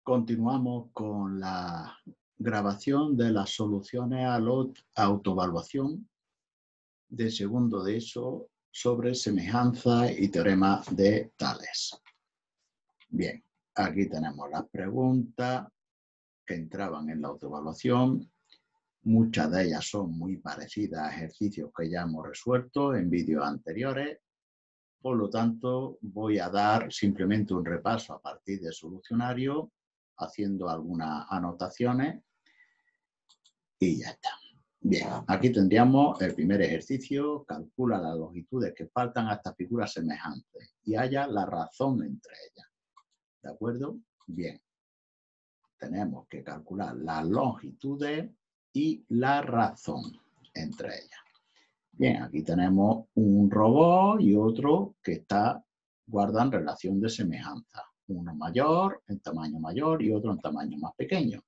Continuamos con la grabación de las soluciones a la autoevaluación de segundo de ESO sobre semejanza y teorema de Tales. Bien, aquí tenemos las preguntas que entraban en la autoevaluación. Muchas de ellas son muy parecidas a ejercicios que ya hemos resuelto en vídeos anteriores. Por lo tanto, voy a dar simplemente un repaso a partir del solucionario, haciendo algunas anotaciones y ya está. Bien, aquí tendríamos el primer ejercicio: calcula las longitudes que faltan a estas figuras semejantes y halla la razón entre ellas. ¿De acuerdo? Bien, tenemos que calcular las longitudes y la razón entre ellas. Bien, aquí tenemos un robot y otro que guardan relación de semejanza. Uno mayor, en tamaño mayor, y otro en tamaño más pequeño.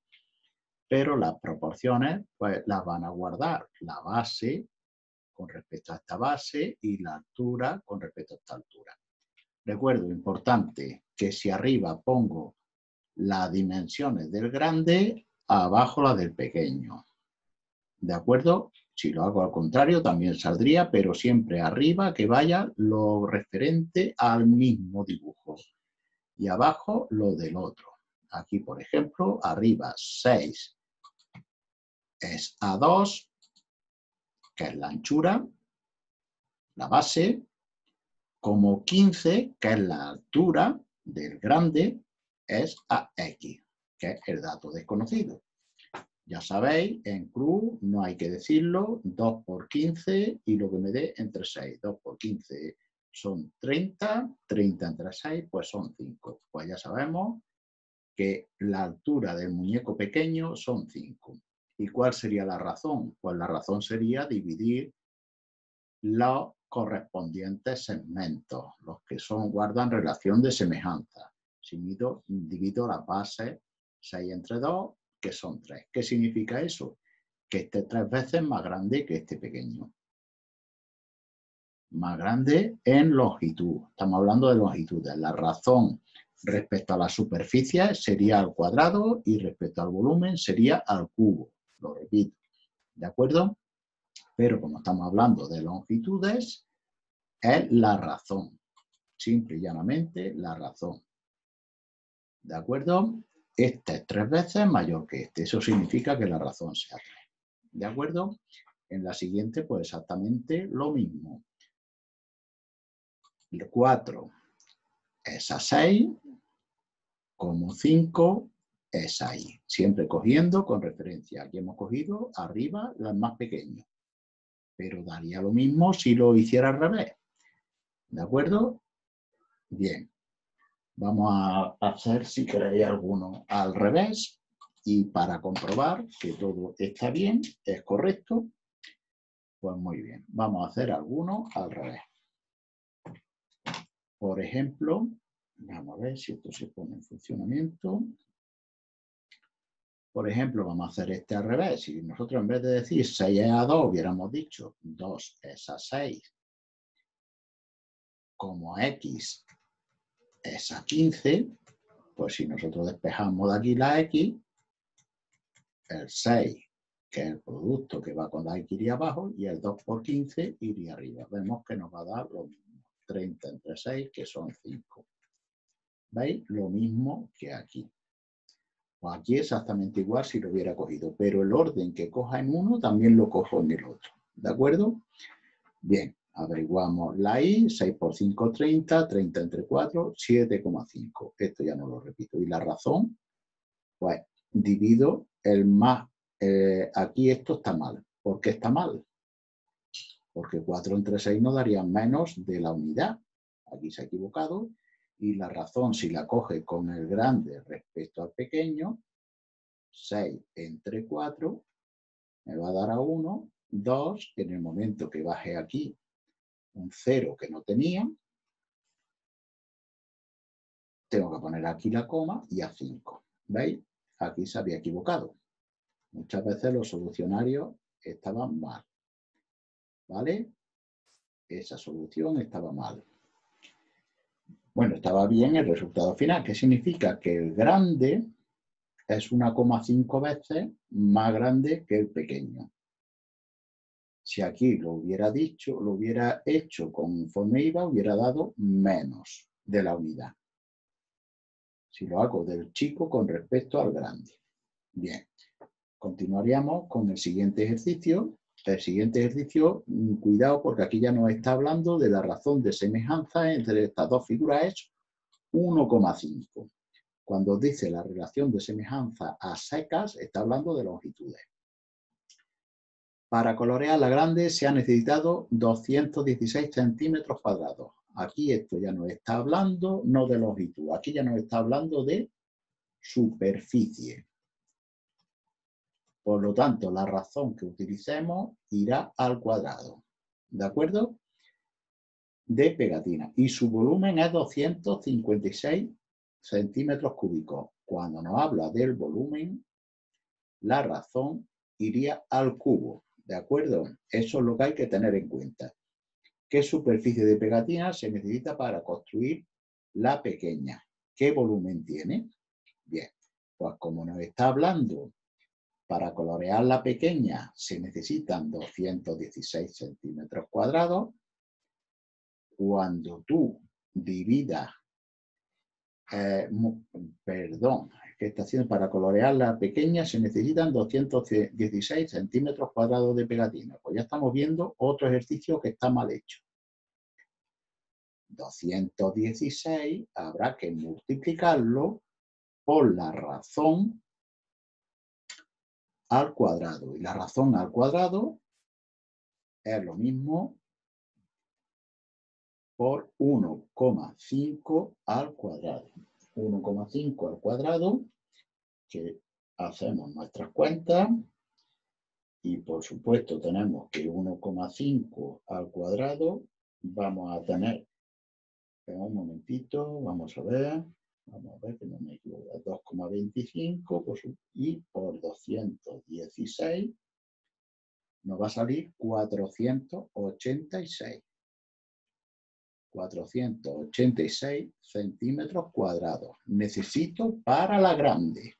Pero las proporciones, pues las van a guardar la base con respecto a esta base y la altura con respecto a esta altura. Recuerdo, importante, que si arriba pongo las dimensiones del grande, abajo las del pequeño. ¿De acuerdo? Si lo hago al contrario también saldría, pero siempre arriba que vaya lo referente al mismo dibujo y abajo lo del otro. Aquí, por ejemplo, arriba 6 es A2, que es la anchura, la base, como 15, que es la altura del grande, es AX, que es el dato desconocido. Ya sabéis, en CRU no hay que decirlo, 2 por 15 y lo que me dé entre 6. 2 por 15 son 30, 30 entre 6 pues son 5. Pues ya sabemos que la altura del muñeco pequeño son 5. ¿Y cuál sería la razón? Pues la razón sería dividir los correspondientes segmentos, los que guardan relación de semejanza. Si divido las bases 6 entre 2, que son 3. ¿Qué significa eso? Que este 3 veces más grande que este pequeño. Más grande en longitud. Estamos hablando de longitudes. La razón respecto a la superficie sería al cuadrado y respecto al volumen sería al cubo. Lo repito. ¿De acuerdo? Pero como estamos hablando de longitudes, es la razón. Simple y llanamente la razón. ¿De acuerdo? Este es 3 veces mayor que este. Eso significa que la razón sea 3. ¿De acuerdo? En la siguiente, pues exactamente lo mismo. El 4 es a 6, como 5 es ahí. Siempre cogiendo con referencia. Aquí hemos cogido arriba las más pequeñas. Pero daría lo mismo si lo hiciera al revés. ¿De acuerdo? Bien. Vamos a hacer, si queréis, alguno al revés. Y para comprobar que todo está bien, es correcto, pues muy bien. Vamos a hacer alguno al revés. Por ejemplo, vamos a ver si esto se pone en funcionamiento. Por ejemplo, vamos a hacer este al revés. Si nosotros en vez de decir 6 es a 2, hubiéramos dicho 2 es a 6, como X es a 15, pues si nosotros despejamos de aquí la X, el 6, que es el producto que va con la X, iría abajo, y el 2 por 15 iría arriba. Vemos que nos va a dar lo mismo. 30 entre 6, que son 5. ¿Veis? Lo mismo que aquí. Pues aquí exactamente igual si lo hubiera cogido, pero el orden que coja en uno también lo cojo en el otro. ¿De acuerdo? Bien, averiguamos la I. 6 por 5, 30. 30 entre 4, 7,5. Esto ya no lo repito. Y la razón, pues divido el más. Aquí esto está mal. ¿Por qué está mal? Porque 4 entre 6 nos daría menos de la unidad. Aquí se ha equivocado. Y la razón, si la coge con el grande respecto al pequeño, 6 entre 4 me va a dar a 1, 2, en el momento que baje aquí un 0 que no tenía, tengo que poner aquí la coma y a 5. ¿Veis? Aquí se había equivocado. Muchas veces los solucionarios estaban mal. ¿Vale? Esa solución estaba mal. Bueno, estaba bien el resultado final. ¿Qué significa? Que el grande es 1,5 veces más grande que el pequeño. Si aquí lo hubiera dicho, lo hubiera hecho conforme iba, hubiera dado menos de la unidad. Si lo hago del chico con respecto al grande. Bien, continuaríamos con el siguiente ejercicio. El siguiente ejercicio, cuidado porque aquí ya nos está hablando de la razón de semejanza entre estas dos figuras, es 1,5. Cuando dice la relación de semejanza a secas, está hablando de longitudes. Para colorear la grande se ha necesitado 216 centímetros cuadrados. Aquí esto ya nos está hablando no de longitud, aquí ya nos está hablando de superficie. Por lo tanto, la razón que utilicemos irá al cuadrado. ¿De acuerdo? De pegatina. Y su volumen es 256 centímetros cúbicos. Cuando nos habla del volumen, la razón iría al cubo. ¿De acuerdo? Eso es lo que hay que tener en cuenta. ¿Qué superficie de pegatina se necesita para construir la pequeña? ¿Qué volumen tiene? Bien, pues como nos está hablando, para colorear la pequeña se necesitan 216 centímetros cuadrados. Cuando tú dividas, ¿qué está haciendo? Para colorear la pequeña se necesitan 216 centímetros cuadrados de pegatina. Pues ya estamos viendo otro ejercicio que está mal hecho. 216 habrá que multiplicarlo por la razón al cuadrado. Y la razón al cuadrado es lo mismo por 1,5 al cuadrado. 1,5 al cuadrado, que hacemos nuestras cuentas, y por supuesto tenemos que 1,5 al cuadrado vamos a tener, un momentito, vamos a ver que no me equivoco, 2,25 y por 216 nos va a salir 486. 486 centímetros cuadrados. Necesito para la grande.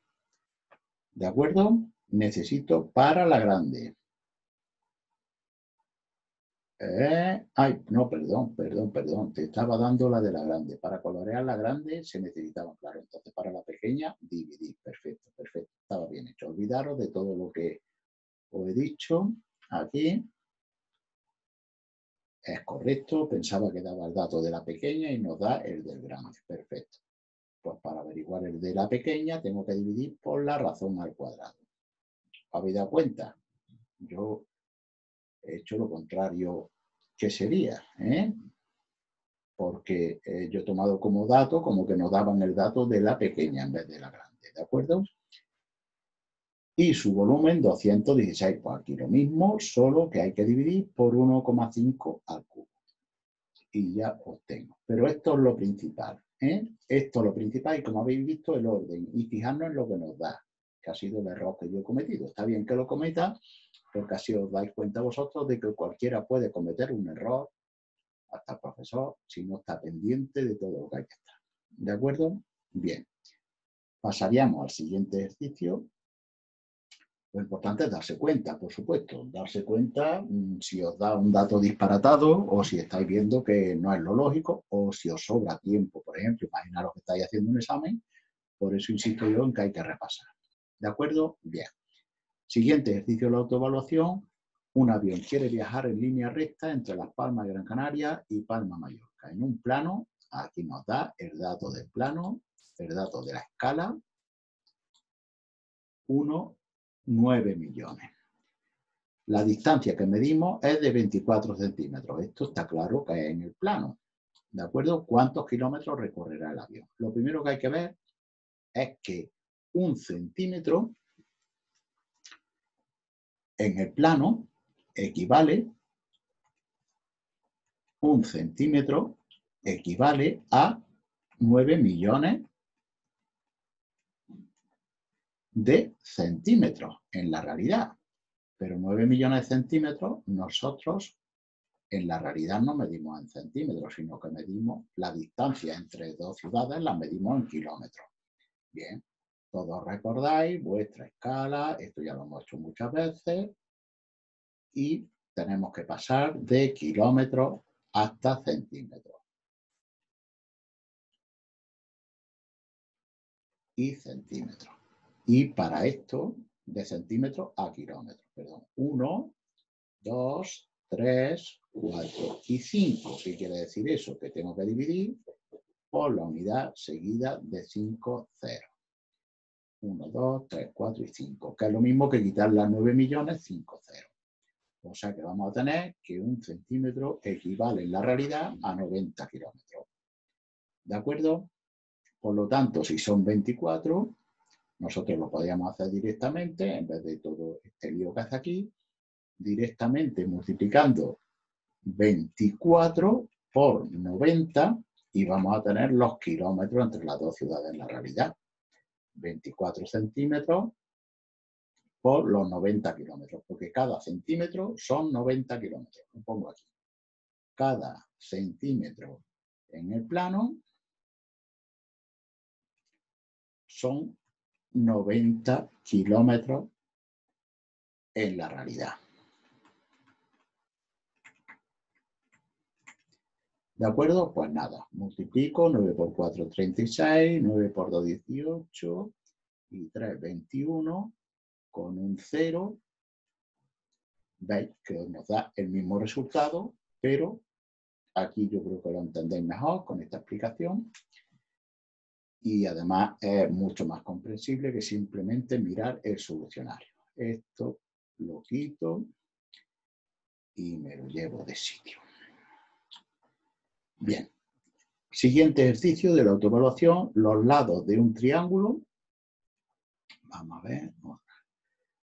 ¿De acuerdo? Necesito para la grande. No, perdón. Te estaba dando la de la grande. Para colorear la grande se necesitaba, claro. Entonces, para la pequeña, dividir. Perfecto. Estaba bien hecho. Olvidaros de todo lo que os he dicho aquí. Es correcto. Pensaba que daba el dato de la pequeña y nos da el del grande. Perfecto. Pues para averiguar el de la pequeña tengo que dividir por la razón al cuadrado. ¿Habéis dado cuenta? Yo he hecho lo contrario que sería, porque yo he tomado como dato como que nos daban el dato de la pequeña en vez de la grande, ¿de acuerdo? Y su volumen 216, pues aquí lo mismo, solo que hay que dividir por 1,5 al cubo. Y ya obtengo. Pero esto es lo principal, Esto es lo principal y como habéis visto el orden y fijarnos en lo que nos da, que ha sido el error que yo he cometido. Está bien que lo cometa, porque así os dais cuenta vosotros de que cualquiera puede cometer un error, hasta el profesor, si no está pendiente de todo lo que hay que estar. ¿De acuerdo? Bien. Pasaríamos al siguiente ejercicio. Lo importante es darse cuenta, por supuesto. Darse cuenta si os da un dato disparatado o si estáis viendo que no es lo lógico o si os sobra tiempo. Por ejemplo, imaginaros que estáis haciendo un examen. Por eso insisto yo en que hay que repasar. ¿De acuerdo? Bien. Siguiente ejercicio de la autoevaluación. Un avión quiere viajar en línea recta entre Las Palmas de Gran Canaria y Palma Mallorca. En un plano, aquí nos da el dato del plano, el dato de la escala, 9 millones. La distancia que medimos es de 24 centímetros. Esto está claro que es en el plano. ¿De acuerdo? ¿Cuántos kilómetros recorrerá el avión? Lo primero que hay que ver es que 1 centímetro en el plano equivale, 1 centímetro equivale a 9 millones de centímetros en la realidad. Pero 9 millones de centímetros nosotros en la realidad no medimos en centímetros, sino que medimos la distancia entre dos ciudades, la medimos en kilómetros. Bien, Todos recordáis vuestra escala, esto ya lo hemos hecho muchas veces, y tenemos que pasar de kilómetros hasta centímetros. Y centímetros. Y para esto, de centímetros a kilómetros, perdón. 1, 2, 3, 4 y 5. ¿Qué quiere decir eso? Que tengo que dividir por la unidad seguida de 5 ceros. 1, 2, 3, 4 y 5, que es lo mismo que quitar las 9 millones 5 ceros. O sea que vamos a tener que un centímetro equivale en la realidad a 90 kilómetros. ¿De acuerdo? Por lo tanto, si son 24, nosotros lo podríamos hacer directamente, en vez de todo este lío que hace aquí, directamente multiplicando 24 por 90 y vamos a tener los kilómetros entre las dos ciudades en la realidad. 24 centímetros por los 90 kilómetros, porque cada centímetro son 90 kilómetros. Lo pongo aquí. Cada centímetro en el plano son 90 kilómetros en la realidad. ¿De acuerdo? Pues nada, multiplico 9 por 4, 36, 9 por 2, 18 y 3, 21, con un 0. Veis que nos da el mismo resultado, pero aquí yo creo que lo entendéis mejor con esta explicación. Y además es mucho más comprensible que simplemente mirar el solucionario. Esto lo quito y me lo llevo de sitio. Bien. Siguiente ejercicio de la autoevaluación, los lados de un triángulo. Vamos a ver.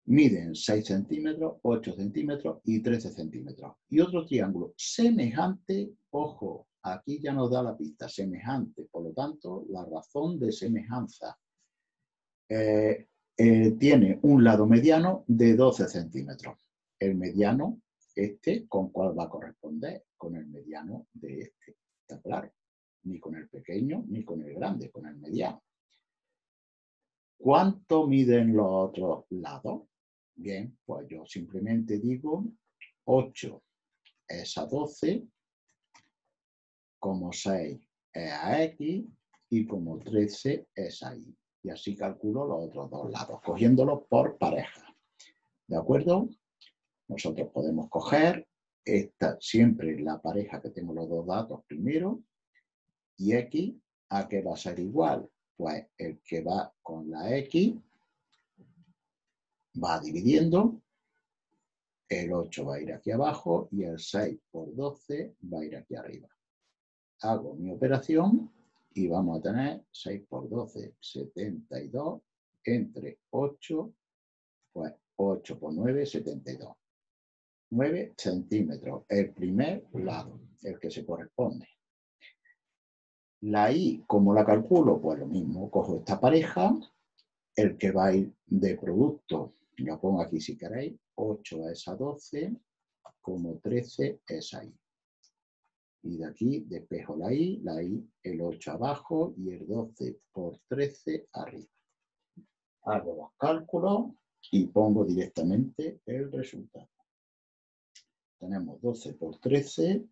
Miden 6 centímetros, 8 centímetros y 13 centímetros. Y otro triángulo semejante, ojo, aquí ya nos da la pista, semejante. Por lo tanto, la razón de semejanza tiene un lado mediano de 12 centímetros. El mediano, ¿con cuál va a corresponder? Con el mediano de este. ¿Está claro? Ni con el pequeño ni con el grande, con el mediano. ¿Cuánto miden los otros lados? Bien, pues yo simplemente digo 8 es a 12, como 6 es a X y como 13 es a Y. Y así calculo los otros dos lados, cogiéndolos por pareja. ¿De acuerdo? Nosotros podemos coger siempre la pareja que tengo los dos datos primero y X, ¿a qué va a ser igual? Pues el que va con la X va dividiendo, el 8 va a ir aquí abajo y el 6 por 12 va a ir aquí arriba. Hago mi operación y vamos a tener 6 por 12, 72, entre 8, pues 8 por 9, 72. 9 centímetros, el primer lado, el que se corresponde. La Y, ¿cómo la calculo? Pues lo mismo, cojo esta pareja, el que va a ir de producto, lo pongo aquí si queréis, 8 es a 12, como 13 es a Y. Y de aquí despejo la I, el 8 abajo y el 12 por 13 arriba. Hago los cálculos y pongo directamente el resultado. Tenemos 12 por 13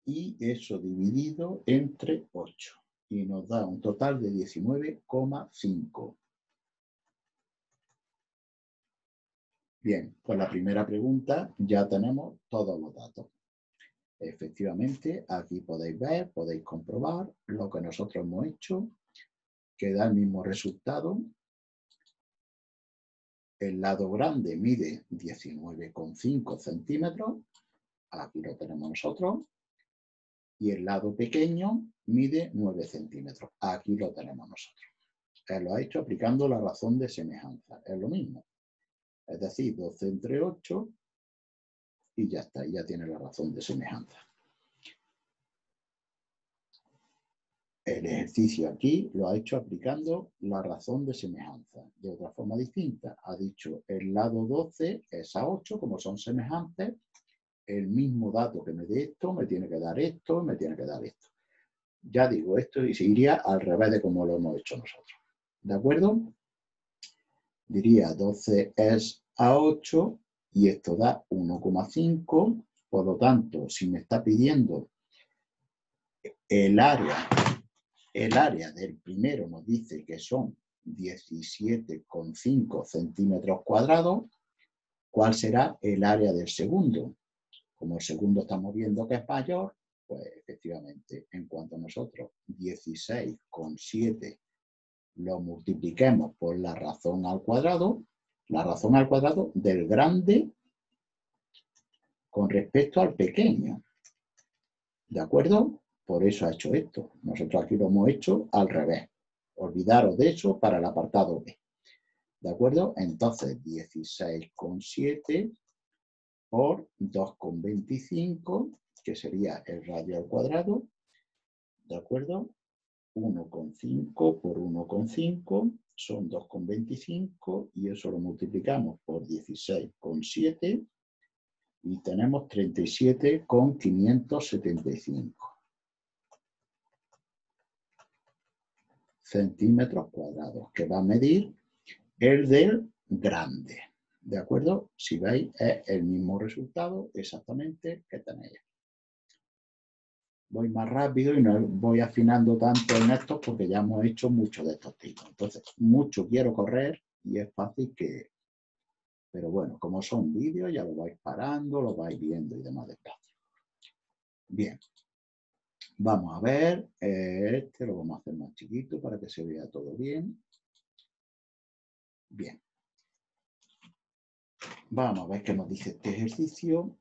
y eso dividido entre 8. Y nos da un total de 19,5. Bien, pues la primera pregunta ya tenemos todos los datos. Efectivamente, aquí podéis ver, podéis comprobar lo que nosotros hemos hecho, que da el mismo resultado. El lado grande mide 19,5 centímetros, aquí lo tenemos nosotros, y el lado pequeño mide 9 centímetros, aquí lo tenemos nosotros. Él lo ha hecho aplicando la razón de semejanza, es lo mismo. Es decir, 12 entre 8 y ya está, ya tiene la razón de semejanza. El ejercicio aquí lo ha hecho aplicando la razón de semejanza. De otra forma distinta, ha dicho el lado 12 es a 8, como son semejantes, el mismo dato que me dé esto, me tiene que dar esto, me tiene que dar esto. Ya digo, esto y se iría al revés de como lo hemos hecho nosotros. ¿De acuerdo? Diría 12 es a 8 y esto da 1,5. Por lo tanto, si me está pidiendo el área del primero, nos dice que son 17,5 centímetros cuadrados, ¿cuál será el área del segundo? Como el segundo estamos viendo que es mayor, pues efectivamente, en cuanto a nosotros 16,7 lo multipliquemos por la razón al cuadrado del grande con respecto al pequeño. ¿De acuerdo? Por eso ha hecho esto. Nosotros aquí lo hemos hecho al revés. Olvidaros de eso para el apartado B. ¿De acuerdo? Entonces, 16,7 por 2,25, que sería el radio al cuadrado. ¿De acuerdo? 1,5 por 1,5 son 2,25 y eso lo multiplicamos por 16,7 y tenemos 37,575 centímetros cuadrados, que va a medir el del grande. ¿De acuerdo? Si veis, es el mismo resultado exactamente que tenéis. Voy más rápido y no voy afinando tanto en estos porque ya hemos hecho muchos de estos tipos. Entonces, mucho quiero correr y es fácil que... Pero bueno, como son vídeos, ya lo vais parando, lo vais viendo y demás despacio. Bien. Vamos a ver. Este lo vamos a hacer más chiquito para que se vea todo bien. Bien. Vamos a ver qué nos dice este ejercicio.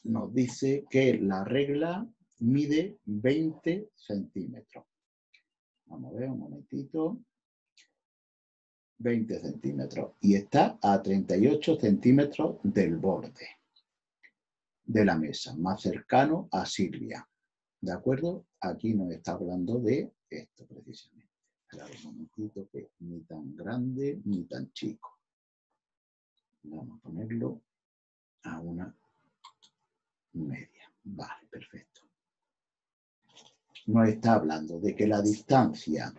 Nos dice que la regla mide 20 centímetros. Vamos a ver un momentito. 20 centímetros. Y está a 38 centímetros del borde de la mesa, más cercano a Silvia. ¿De acuerdo? Aquí nos está hablando de esto precisamente. Esperad un momentito, que ni tan grande ni tan chico. Vamos a ponerlo a una media. Vale, perfecto. Nos está hablando de que la distancia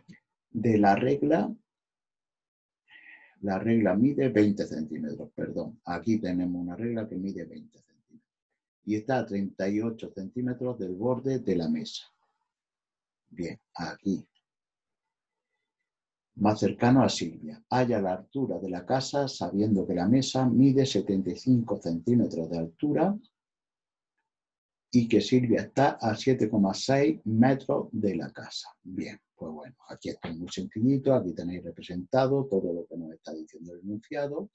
de la regla mide 20 centímetros, perdón. Aquí tenemos una regla que mide 20 centímetros. Y está a 38 centímetros del borde de la mesa. Bien, aquí. Más cercano a Silvia. Halla la altura de la casa sabiendo que la mesa mide 75 centímetros de altura y que Silvia está a 7,6 metros de la casa. Bien, pues bueno, aquí está muy sencillito, aquí tenéis representado todo lo que nos está diciendo el enunciado.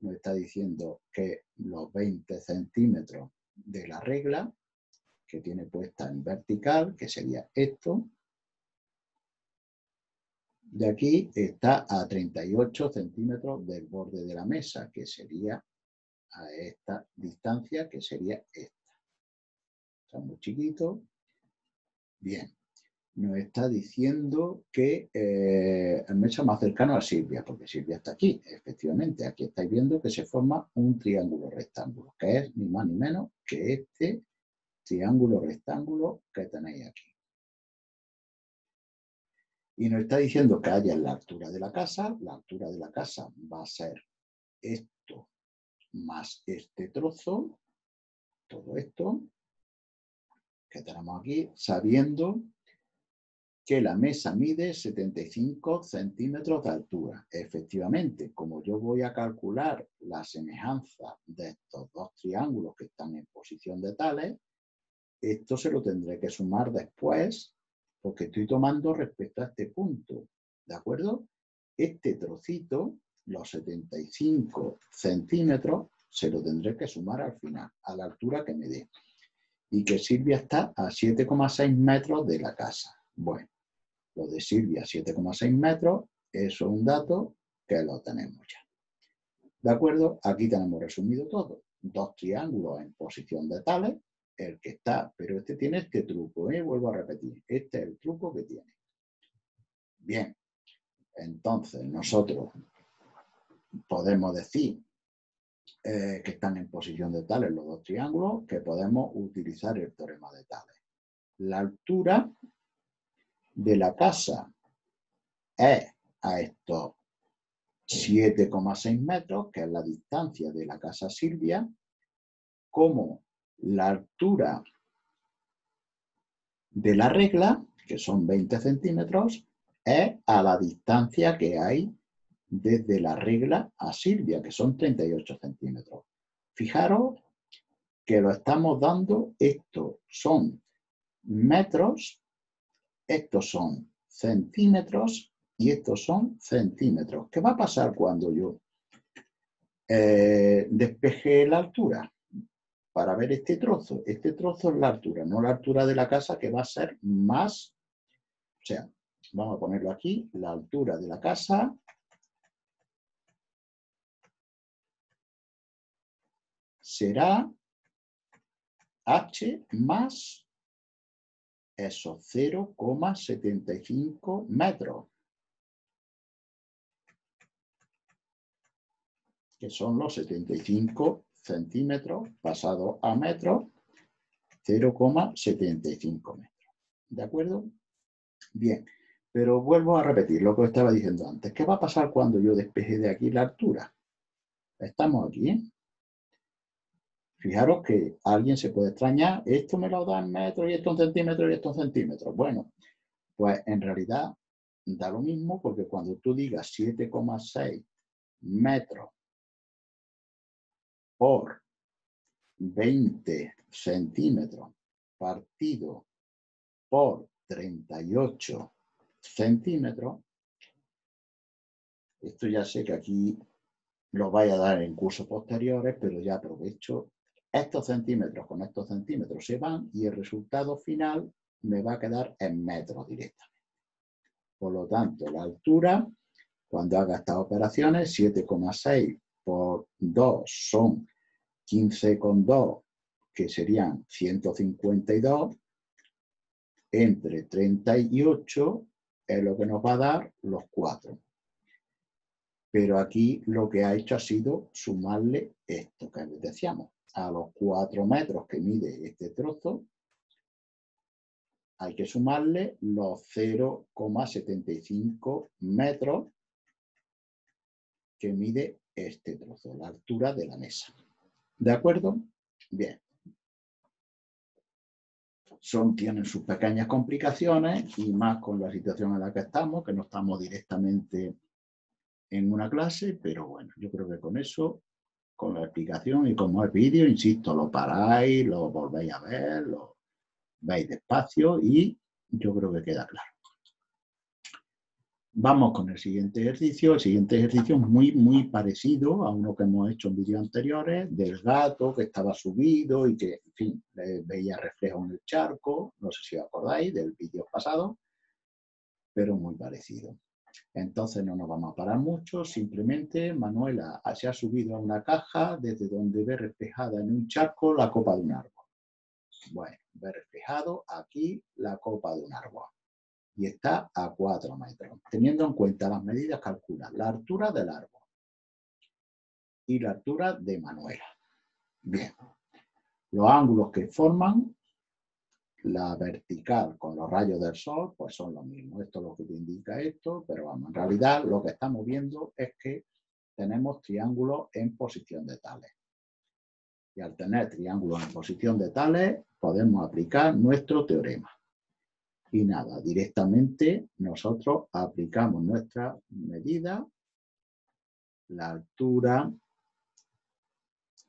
Nos está diciendo que los 20 centímetros de la regla, que tiene puesta en vertical, que sería esto, de aquí está a 38 centímetros del borde de la mesa, que sería a esta distancia, que sería esta. Está muy chiquito. Bien. Nos está diciendo que el mesa más cercano a Silvia, porque Silvia está aquí, efectivamente. Aquí estáis viendo que se forma un triángulo rectángulo, que es ni más ni menos que este triángulo rectángulo que tenéis aquí. Y nos está diciendo que haya la altura de la casa. La altura de la casa va a ser esto más este trozo, todo esto que tenemos aquí, sabiendo que la mesa mide 75 centímetros de altura. Efectivamente, como yo voy a calcular la semejanza de estos dos triángulos que están en posición de tales, esto se lo tendré que sumar después, porque estoy tomando respecto a este punto. ¿De acuerdo? Este trocito, los 75 centímetros, se lo tendré que sumar al final, a la altura que me dé. Y que Silvia está a 7,6 metros de la casa. Bueno, lo de Silvia, 7,6 metros, eso es un dato que lo tenemos ya. ¿De acuerdo? Aquí tenemos resumido todo. Dos triángulos en posición de tales, el que está, pero este tiene este truco, vuelvo a repetir, este es el truco que tiene. Bien, entonces nosotros podemos decir que están en posición de tales los dos triángulos, que podemos utilizar el teorema de Tales. La altura de la casa es a estos 7,6 metros, que es la distancia de la casa Silvia, como la altura de la regla, que son 20 centímetros, es a la distancia que hay desde la regla a Silvia, que son 38 centímetros. Fijaros que lo estamos dando, estos son metros, estos son centímetros y estos son centímetros. ¿Qué va a pasar cuando yo despeje la altura? Para ver este trozo es la altura, no la altura de la casa, que va a ser más, o sea, vamos a ponerlo aquí, la altura de la casa será H más esos 0,75 metros, que son los 75 centímetros pasados a metros, 0,75 metros. ¿De acuerdo? Bien, pero vuelvo a repetir lo que os estaba diciendo antes. ¿Qué va a pasar cuando yo despeje de aquí la altura? Estamos aquí, ¿eh? Fijaros que alguien se puede extrañar, esto me lo da en metros y esto en centímetros y esto en centímetros. Bueno, pues en realidad da lo mismo, porque cuando tú digas 7,6 metros por 20 centímetros partido por 38 centímetros, esto ya sé que aquí lo vais a dar en cursos posteriores, pero ya aprovecho. Estos centímetros con estos centímetros se van y el resultado final me va a quedar en metros directamente. Por lo tanto, la altura, cuando haga estas operaciones, 7,6 por 2 son 15,2, que serían 152, entre 38 es lo que nos va a dar los 4. Pero aquí lo que ha hecho ha sido sumarle esto que les decíamos. A los 4 metros que mide este trozo, hay que sumarle los 0,75 metros que mide este trozo, la altura de la mesa. ¿De acuerdo? Bien. Tienen sus pequeñas complicaciones, y más con la situación en la que estamos, que no estamos directamente en una clase, pero bueno, yo creo que con eso, con la explicación y como es vídeo, insisto, lo paráis, lo volvéis a ver, lo veis despacio y yo creo que queda claro. Vamos con el siguiente ejercicio. El siguiente ejercicio es muy parecido a uno que hemos hecho en vídeos anteriores, del gato que estaba subido y que, en fin, veía reflejo en el charco. No sé si os acordáis del vídeo pasado, pero muy parecido. Entonces no nos vamos a parar mucho, simplemente Manuela se ha subido a una caja desde donde ve reflejada en un charco la copa de un árbol. Bueno, ve reflejado aquí la copa de un árbol y está a 4 metros. Teniendo en cuenta las medidas, calcula la altura del árbol y la altura de Manuela. Bien, los ángulos que forman la vertical con los rayos del sol, pues son lo mismo. Esto es lo que te indica esto, pero vamos, en realidad lo que estamos viendo es que tenemos triángulos en posición de tales. Y al tener triángulos en posición de tales, podemos aplicar nuestro teorema. Y nada, directamente nosotros aplicamos nuestra medida, la altura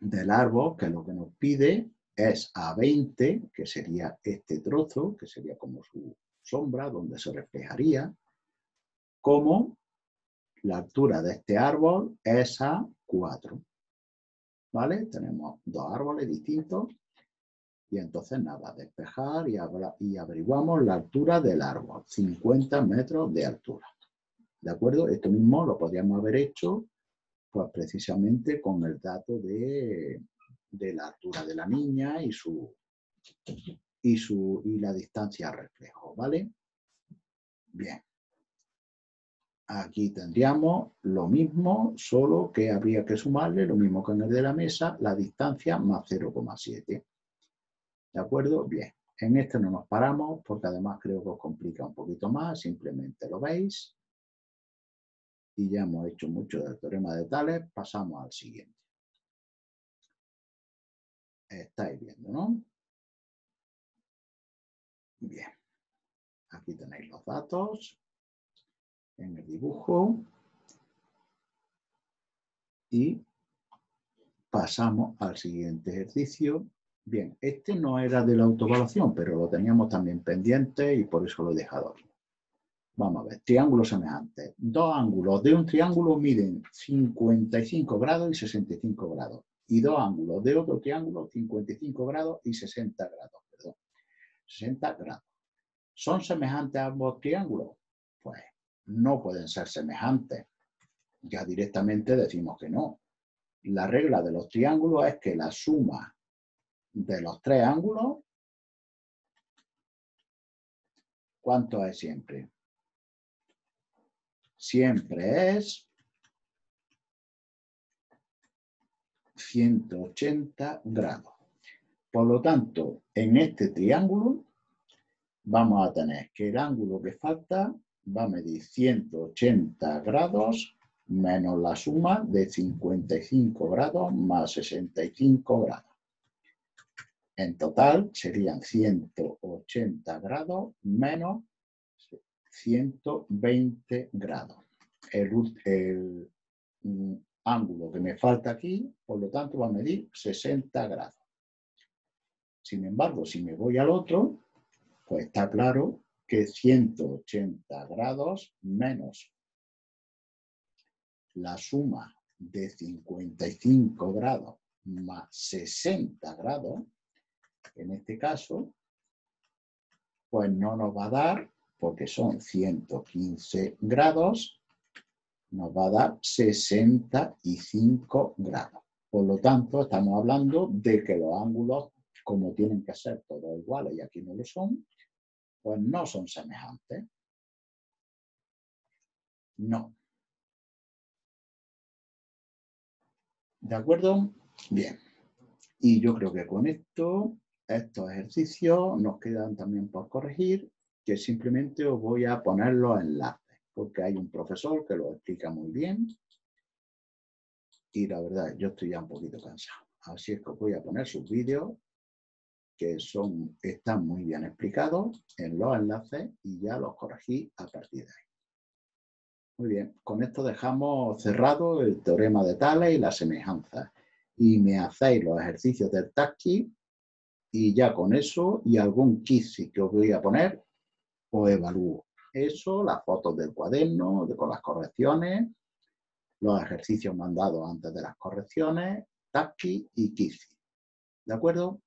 del árbol, que es lo que nos pide, es a 20, que sería este trozo, que sería como su sombra, donde se reflejaría, como la altura de este árbol es a 4. ¿Vale? Tenemos dos árboles distintos y entonces nada, despejar y averiguamos la altura del árbol, 50 metros de altura. ¿De acuerdo? Esto mismo lo podríamos haber hecho pues precisamente con el dato de la altura de la niña y la distancia al reflejo, ¿vale? Bien. Aquí tendríamos lo mismo, solo que habría que sumarle, lo mismo que en el de la mesa, la distancia más 0,7. ¿De acuerdo? Bien. En este no nos paramos porque además creo que os complica un poquito más. Simplemente lo veis. Y ya hemos hecho mucho del teorema de Tales. Pasamos al siguiente. Estáis viendo, ¿no? Bien. Aquí tenéis los datos en el dibujo. Y pasamos al siguiente ejercicio. Bien, este no era de la autoevaluación, pero lo teníamos también pendiente y por eso lo he dejado aquí. Vamos a ver, triángulos semejantes. Dos ángulos de un triángulo miden 55 grados y 65 grados. Y dos ángulos de otro triángulo, 55 grados y 60 grados. Perdón, 60 grados. ¿Son semejantes ambos triángulos? Pues no pueden ser semejantes. Ya directamente decimos que no. La regla de los triángulos es que la suma de los tres ángulos, ¿cuánto es siempre? Siempre es 180 grados. Por lo tanto, en este triángulo vamos a tener que el ángulo que falta va a medir 180 grados menos la suma de 55 grados más 65 grados. En total serían 180 grados menos 120 grados. El ángulo que me falta aquí, por lo tanto, va a medir 60 grados. Sin embargo, si me voy al otro, pues está claro que 180 grados menos la suma de 55 grados más 60 grados, en este caso, pues no nos va a dar, porque son 115 grados, nos va a dar 65 grados. Por lo tanto, estamos hablando de que los ángulos, como tienen que ser todos iguales y aquí no lo son, pues no son semejantes. No. ¿De acuerdo? Bien. Y yo creo que con esto, estos ejercicios nos quedan también por corregir, que simplemente os voy a poner los enlaces, porque hay un profesor que lo explica muy bien. Y la verdad, yo estoy ya un poquito cansado. Así es que os voy a poner sus vídeos, que están muy bien explicados en los enlaces y ya los corregí a partir de ahí. Muy bien, con esto dejamos cerrado el teorema de Tales y las semejanzas. Y me hacéis los ejercicios del TACCI y ya con eso y algún quiz que os voy a poner, os evalúo. Eso, las fotos del cuaderno con las correcciones, los ejercicios mandados antes de las correcciones, TACCI y quiz. ¿De acuerdo?